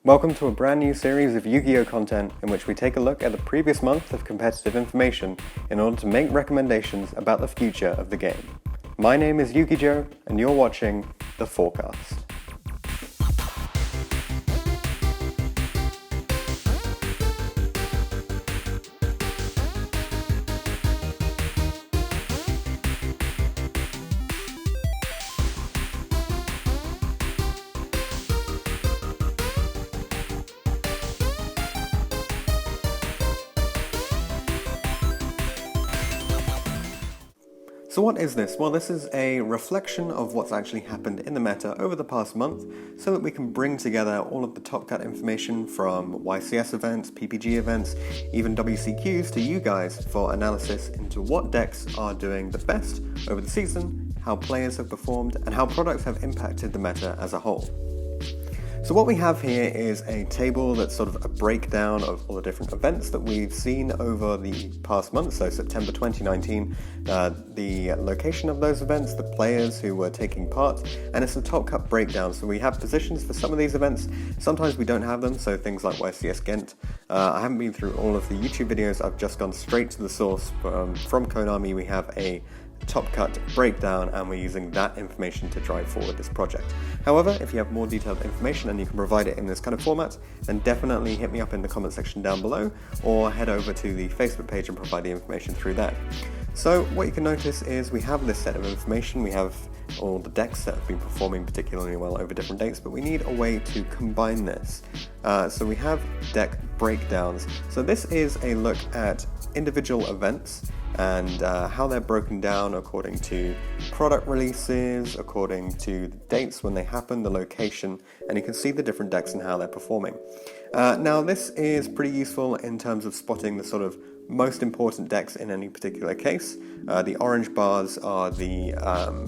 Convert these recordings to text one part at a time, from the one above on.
Welcome to a brand new series of Yu-Gi-Oh! Content in which we take a look at the previous month of competitive information in order to make recommendations about the future of the game. My name is Yu-Gi-Joe and you're watching The Forecast. So what is this? Well, this is a reflection of what's actually happened in the meta over the past month so that we can bring together all of the top cut information from YCS events, PPG events, even WCQs to you guys for analysis into what decks are doing the best over the season, how players have performed, and how products have impacted the meta as a whole. So what we have here is a table that's sort of a breakdown of all the different events that we've seen over the past month, so September 2019, the location of those events, the players who were taking part, and it's a top cut breakdown. So we have positions for some of these events, sometimes we don't have them, so things like YCS Ghent. I haven't been through all of the YouTube videos, I've just gone straight to the source. From Konami we have a top cut breakdown and we're using that information to drive forward this project. However, if you have more detailed information and you can provide it in this kind of format, then definitely hit me up in the comment section down below or head over to the Facebook page and provide the information through there. So what you can notice is we have this set of information, we have all the decks that have been performing particularly well over different dates, but we need a way to combine this. So we have deck breakdowns. So this is a look at individual events and how they're broken down according to product releases, according to the dates when they happen, the location, and you can see the different decks and how they're performing. Now this is pretty useful in terms of spotting the sort of most important decks in any particular case. The orange bars are the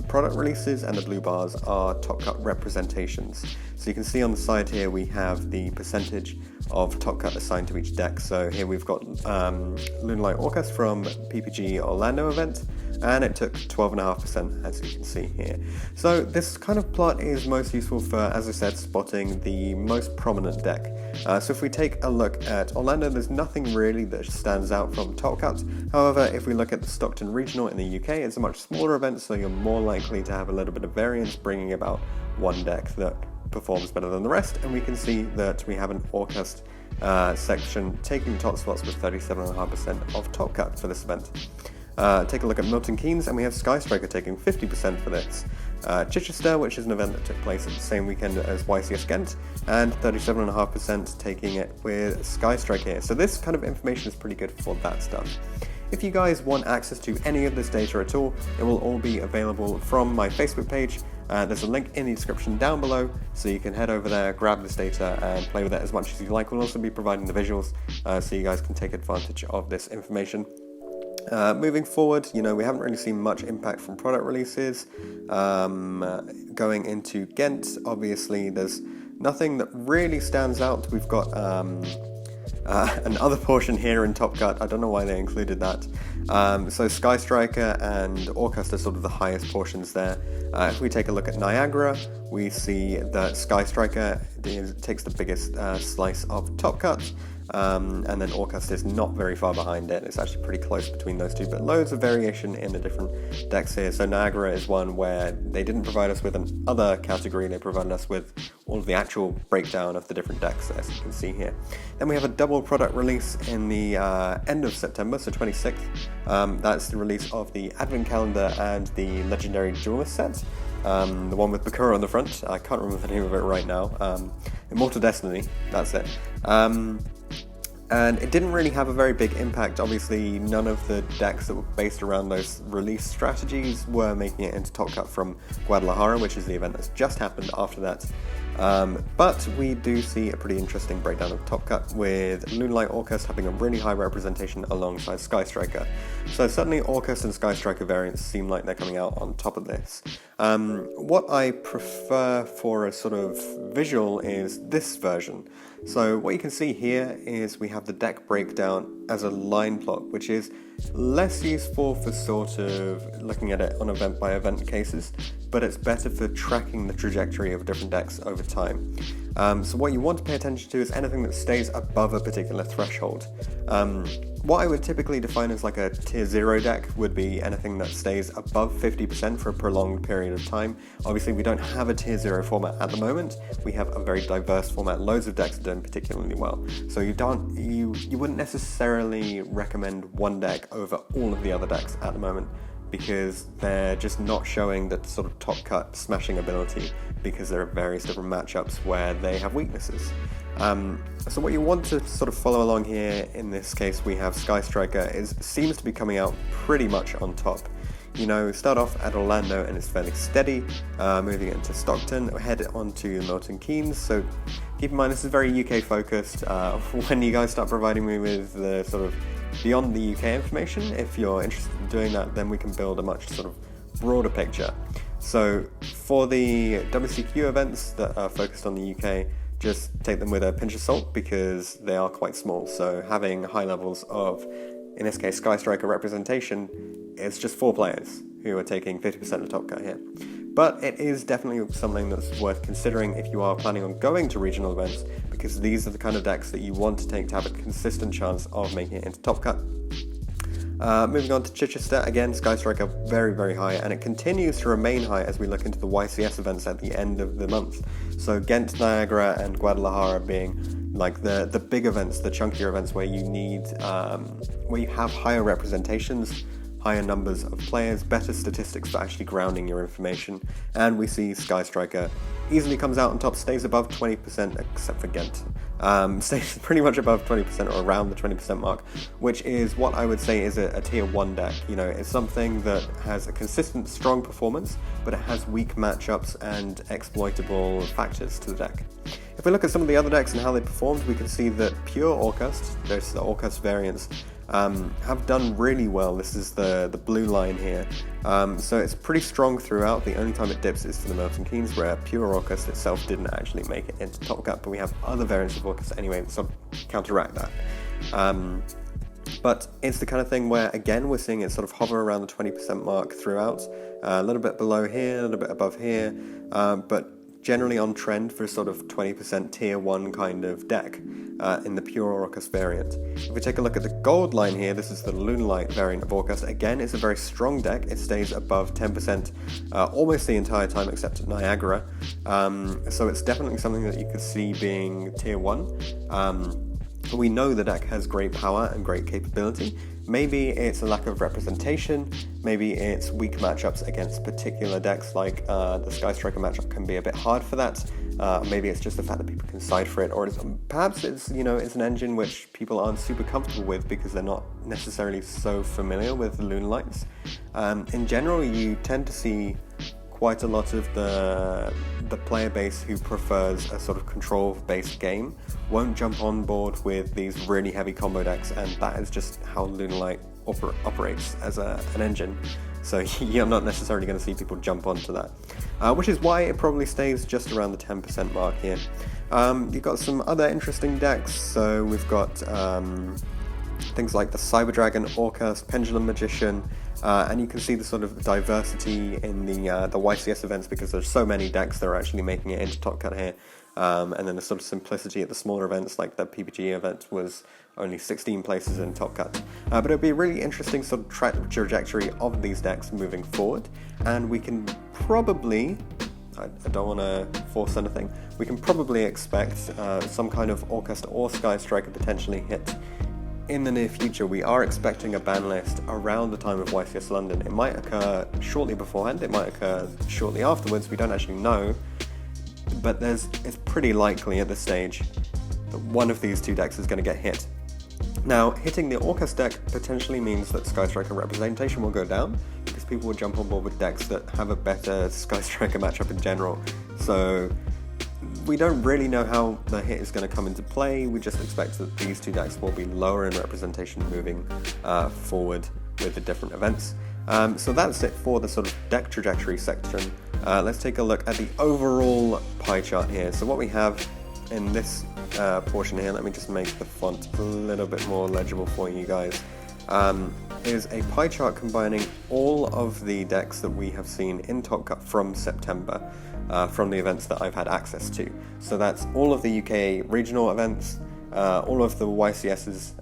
product releases and the blue bars are top cut representations. So you can see on the side here we have the percentage of top cut assigned to each deck. So here we've got Moonlight Orcust from PPG Orlando event, and it took 12.5% as you can see here. So this kind of plot is most useful for, as I said, spotting the most prominent deck. So if we take a look at Orlando, there's nothing really that stands out from top cut. However, if we look at the Stockton Regional in the UK, it's a much smaller event, so you're more likely to have a little bit of variance, bringing about one deck that performs better than the rest, and we can see that we have an Orcust section taking top spots with 37.5% of top cut for this event. Take a look at Milton Keynes, and we have Sky Striker taking 50% for this. Chichester, which is an event that took place at the same weekend as YCS Ghent, and 37.5% taking it with Sky Striker here. So this kind of information is pretty good for that stuff. If you guys want access to any of this data at all, it will all be available from my Facebook page. There's a link in the description down below, so you can head over there, grab this data, and play with it as much as you like. We'll also be providing the visuals, so you guys can take advantage of this information. Moving forward, we haven't really seen much impact from product releases. Going into Ghent, obviously, there's nothing that really stands out. We've got another portion here in Top Cut. I don't know why they included that. So Sky Striker and Orcust are sort of the highest portions there. If we take a look at Niagara, we see that Sky Striker takes the biggest slice of Top Cut. And then Orcust is not very far behind it. It's actually pretty close between those two, but loads of variation in the different decks here. So Niagara is one where they didn't provide us with another category, they provided us with all of the actual breakdown of the different decks, as you can see here. Then we have a double product release in the end of September, so 26th. That's the release of the Advent Calendar and the Legendary Duelist set. The one with Bakura on the front. I can't remember the name of it right now. Immortal Destiny, that's it. And it didn't really have a very big impact. Obviously, none of the decks that were based around those release strategies were making it into Top Cut from Guadalajara, which is the event that's just happened after that. But we do see a pretty interesting breakdown of Top Cut, with Moonlight Orcust having a really high representation alongside Sky Striker. So certainly Orcust and Sky Striker variants seem like they're coming out on top of this. What I prefer for a sort of visual is this version. So what you can see here is we have the deck breakdown as a line plot, which is less useful for sort of looking at it on event by event cases, but it's better for tracking the trajectory of different decks over time. So what you want to pay attention to is anything that stays above a particular threshold. What I would typically define as like a tier 0 deck would be anything that stays above 50% for a prolonged period of time. Obviously we don't have a tier 0 format at the moment, we have a very diverse format, loads of decks are doing particularly well. So you wouldn't necessarily recommend one deck over all of the other decks at the moment, because they're just not showing that sort of top cut smashing ability, because there are various different matchups where they have weaknesses. So what you want to sort of follow along here, in this case we have Sky Striker, seems to be coming out pretty much on top. You know, start off at Orlando and it's fairly steady, moving into Stockton, head on to Milton Keynes, so keep in mind this is very UK focused. When you guys start providing me with the sort of beyond the UK information, if you're interested in doing that, then we can build a much sort of broader picture. So for the WCQ events that are focused on the UK, just take them with a pinch of salt because they are quite small. So having high levels of, in this case, Sky Striker representation, it's just 4 players who are taking 50% of top cut here. But it is definitely something that's worth considering if you are planning on going to regional events, because these are the kind of decks that you want to take to have a consistent chance of making it into top cut. Moving on to Chichester, again, Sky Striker very, very high, and it continues to remain high as we look into the YCS events at the end of the month. So Ghent, Niagara, and Guadalajara being like the big events, the chunkier events where you need, where you have higher representations, higher numbers of players, better statistics for actually grounding your information, and we see Sky Striker easily comes out on top, stays above 20%, except for Ghent. Stays pretty much above 20% or around the 20% mark, which is what I would say is a tier 1 deck. You know, it's something that has a consistent, strong performance, but it has weak matchups and exploitable factors to the deck. If we look at some of the other decks and how they performed, we can see that pure Orcust, there's the Orcust variants, have done really well. This is the blue line here. So it's pretty strong throughout. The only time it dips is to the Milton Keynes, where pure Orcust itself didn't actually make it into top cut, but we have other variants of Orcust anyway that sort of counteract that. But it's the kind of thing where, again, we're seeing it sort of hover around the 20% mark throughout, a little bit below here, a little bit above here, but generally on trend for sort of 20% tier 1 kind of deck in the pure Orcust variant. If we take a look at the gold line here, this is the Lunalight variant of Orcust. Again, it's a very strong deck. It stays above 10% almost the entire time except at Niagara. So it's definitely something that you could see being tier 1. We know the deck has great power and great capability. Maybe it's a lack of representation, maybe it's weak matchups against particular decks, like the Sky Striker matchup can be a bit hard for that. Maybe it's just the fact that people can side for it, or perhaps it's, you know, it's an engine which people aren't super comfortable with because they're not necessarily so familiar with the Lunalights. In general, you tend to see quite a lot of the player base who prefers a sort of control-based game won't jump on board with these really heavy combo decks, and that is just how Lunalight operates as an engine. So you're not necessarily going to see people jump onto that, which is why it probably stays just around the 10% mark here. You've got some other interesting decks, so we've got things like the Cyber Dragon, Orcust, Pendulum Magician, and you can see the sort of diversity in the YCS events because there's so many decks that are actually making it into top cut here, and then the sort of simplicity at the smaller events, like the PPG event was only 16 places in top cut. But it'll be a really interesting sort of trajectory of these decks moving forward, and we can probably, I don't want to force anything, we can probably expect some kind of Orcust or Sky Striker potentially hit in the near future. We are expecting a ban list around the time of YCS London. It might occur shortly beforehand, it might occur shortly afterwards, we don't actually know, but it's pretty likely at this stage that one of these two decks is going to get hit. Now, hitting the Orcust deck potentially means that Sky Striker representation will go down, because people will jump on board with decks that have a better Sky Striker matchup in general. So we don't really know how the hit is going to come into play. We just expect that these two decks will be lower in representation moving forward with the different events. So that's it for the sort of deck trajectory section. Let's take a look at the overall pie chart here. So what we have in this portion here, let me just make the font a little bit more legible for you guys, is a pie chart combining all of the decks that we have seen in Top Cut from September, from the events that I've had access to. So that's all of the UK regional events, all of the YCSs,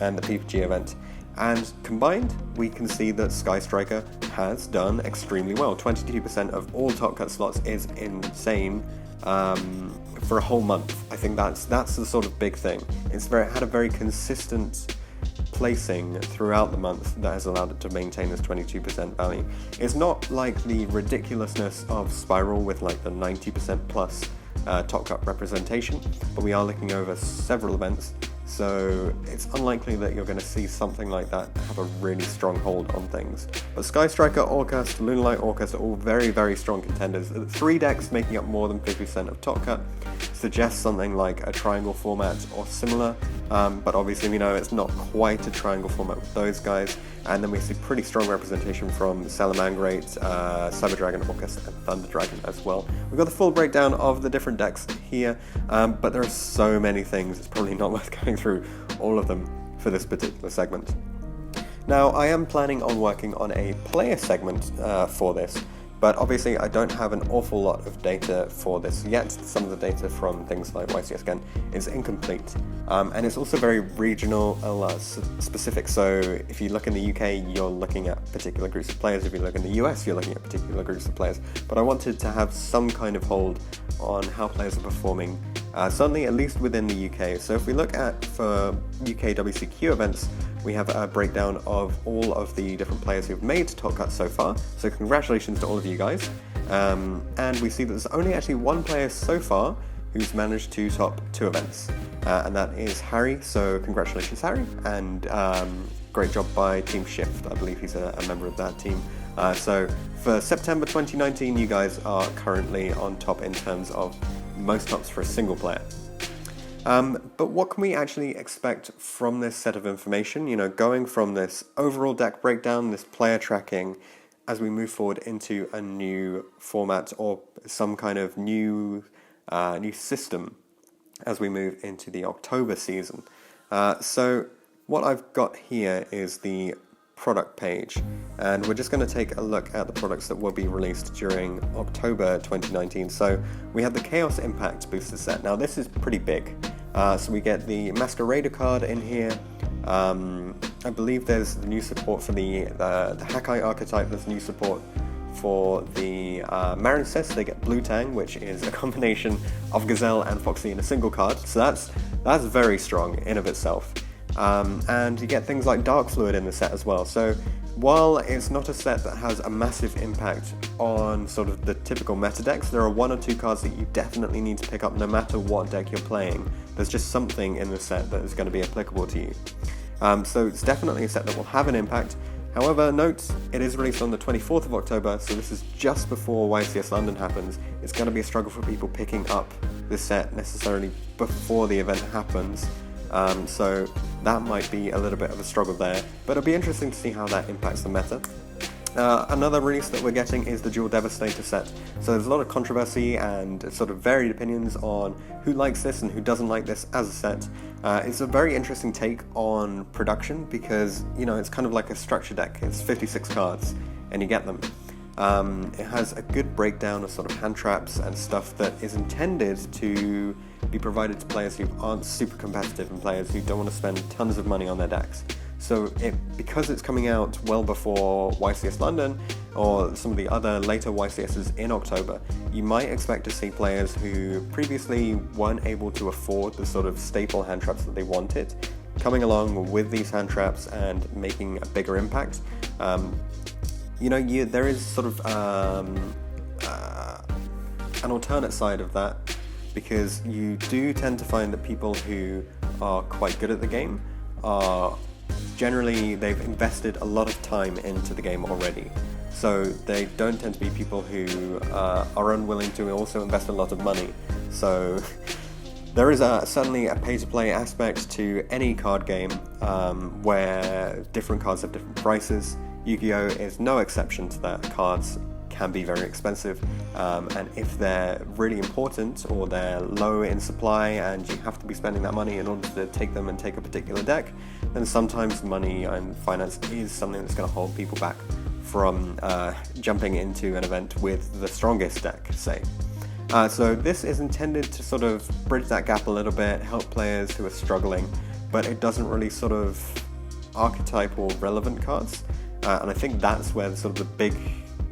and the PPG event. And combined, we can see that Sky Striker has done extremely well. 22% of all Top Cut slots is insane for a whole month. I think that's the sort of big thing. It's had a very consistent placing throughout the month that has allowed it to maintain this 22% value. It's not like the ridiculousness of Spiral with like the 90% plus Top Cut representation, but we are looking over several events, so it's unlikely that you're going to see something like that have a really strong hold on things. But Sky Striker, Orcust, Lunalight, Orcust are all very, very strong contenders. 3 decks making up more than 50% of Top Cut suggests something like a triangle format or similar, but obviously we know it's not quite a triangle format with those guys. And then we see pretty strong representation from Salamangreat, Cyber Dragon, Orcust, and Thunder Dragon as well. We've got the full breakdown of the different decks here, but there are so many things, it's probably not worth going through all of them for this particular segment. Now, I am planning on working on a player segment for this, but obviously I don't have an awful lot of data for this yet. Some of the data from things like YCS again is incomplete, and it's also very regional specific. So if you look in the UK, you're looking at particular groups of players. If you look in the US, you're looking at particular groups of players. But I wanted to have some kind of hold on how players are performing, certainly at least within the UK. So if we look at for UK WCQ events, we have a breakdown of all of the different players who've made Top Cut so far, so congratulations to all of you guys. And we see that there's only actually one player so far who's managed to top 2 events, and that is Harry, so congratulations Harry, and great job by Team Shift, I believe he's a member of that team. So for September 2019, you guys are currently on top in terms of most tops for a single player. But what can we actually expect from this set of information, you know, going from this overall deck breakdown, this player tracking, as we move forward into a new format or some kind of new system as we move into the October season. So what I've got here is the product page, and we're just going to take a look at the products that will be released during October 2019. So we have the Chaos Impact booster set. Now this is pretty big. So we get the Masquerader card in here. I believe there's the new support for the Hakai archetype. There's new support for the Marincess. They get Blue Tang, which is a combination of Gazelle and Foxy in a single card. So that's very strong in of itself. And you get things like Dark Fluid in the set as well. So while it's not a set that has a massive impact on sort of the typical meta decks, there are 1 or 2 cards that you definitely need to pick up no matter what deck you're playing. There's just something in the set that is going to be applicable to you. So it's definitely a set that will have an impact. However, note, it is released on the 24th of October, so this is just before YCS London happens. It's going to be a struggle for people picking up this set necessarily before the event happens. So that might be a little bit of a struggle there, but it'll be interesting to see how that impacts the meta. Another release that we're getting is the Dual Devastator set. So there's a lot of controversy and sort of varied opinions on who likes this and who doesn't like this as a set. It's a very interesting take on production because, you know, it's kind of like a structure deck. It's 56 cards and you get them. It has a good breakdown of sort of hand traps and stuff that is intended to be provided to players who aren't super competitive and players who don't want to spend tons of money on their decks. So because it's coming out well before YCS London or some of the other later YCSs in October, you might expect to see players who previously weren't able to afford the sort of staple hand traps that they wanted coming along with these hand traps and making a bigger impact. You know, there is sort of an alternate side of that, because you do tend to find that people who are quite good at the game are generally, they've invested a lot of time into the game already. So they don't tend to be people who are unwilling to also invest a lot of money. So there is certainly a pay-to-play aspect to any card game where different cards have different prices. Yu-Gi-Oh! Is no exception to that. Cards can be very expensive, and if they're really important or they're low in supply and you have to be spending that money in order to take them and take a particular deck, then sometimes money and finance is something that's going to hold people back from jumping into an event with the strongest deck, say. So this is intended to sort of bridge that gap a little bit, help players who are struggling, but it doesn't really sort of archetype or relevant cards. And I think that's where the sort of the big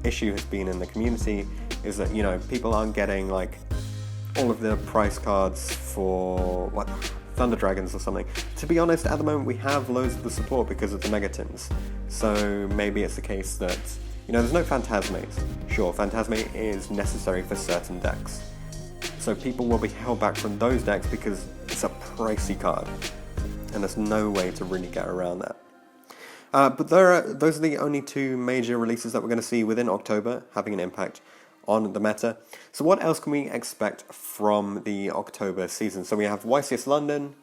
issue has been in the community, is that, you know, people aren't getting like all of the price cards for what, Thunder Dragons or something. To be honest, at the moment we have loads of the support because of the Megatons. So maybe it's the case that, you know, there's no Phantasmates. Sure, Phantasmate is necessary for certain decks. So people will be held back from those decks because it's a pricey card, and there's no way to really get around that. But those are the only two major releases that we're going to see within October having an impact on the meta. So what else can we expect from the October season? So we have YCS London,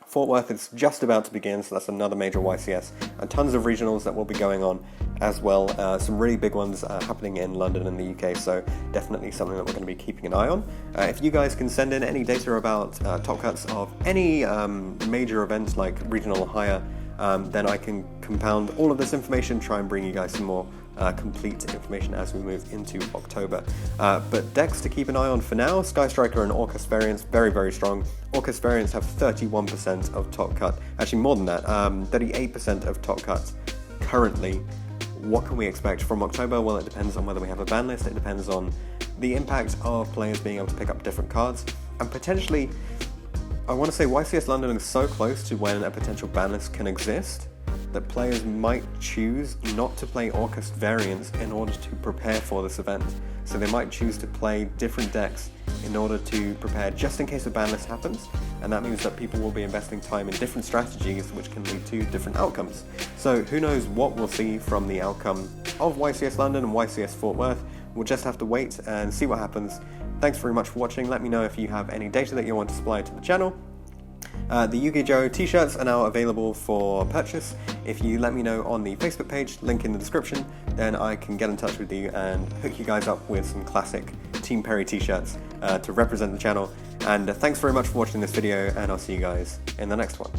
Fort Worth is just about to begin, so that's another major YCS, and tons of regionals that will be going on as well. Some really big ones happening in London and the UK, so definitely something that we're going to be keeping an eye on. If you guys can send in any data about top cuts of any major events like regional or higher, then I can compound all of this information, try and bring you guys some more complete information as we move into October. But decks to keep an eye on for now: Sky Striker and Orcust variants, very, very strong. Orcust variants have 31% of top cut, actually more than that, 38% of top cuts currently. What can we expect from October? Well, it depends on whether we have a ban list, it depends on the impact of players being able to pick up different cards, and potentially, I want to say YCS London is so close to when a potential ban list can exist that players might choose not to play Orcust variants in order to prepare for this event. So they might choose to play different decks in order to prepare just in case a ban list happens, and that means that people will be investing time in different strategies which can lead to different outcomes. So who knows what we'll see from the outcome of YCS London and YCS Fort Worth. We'll just have to wait and see what happens. Thanks very much for watching. Let me know if you have any data that you want to supply to the channel. The UK Joe t-shirts are now available for purchase. If you let me know on the Facebook page, link in the description, then I can get in touch with you and hook you guys up with some classic Team Perry t-shirts to represent the channel. And thanks very much for watching this video, and I'll see you guys in the next one.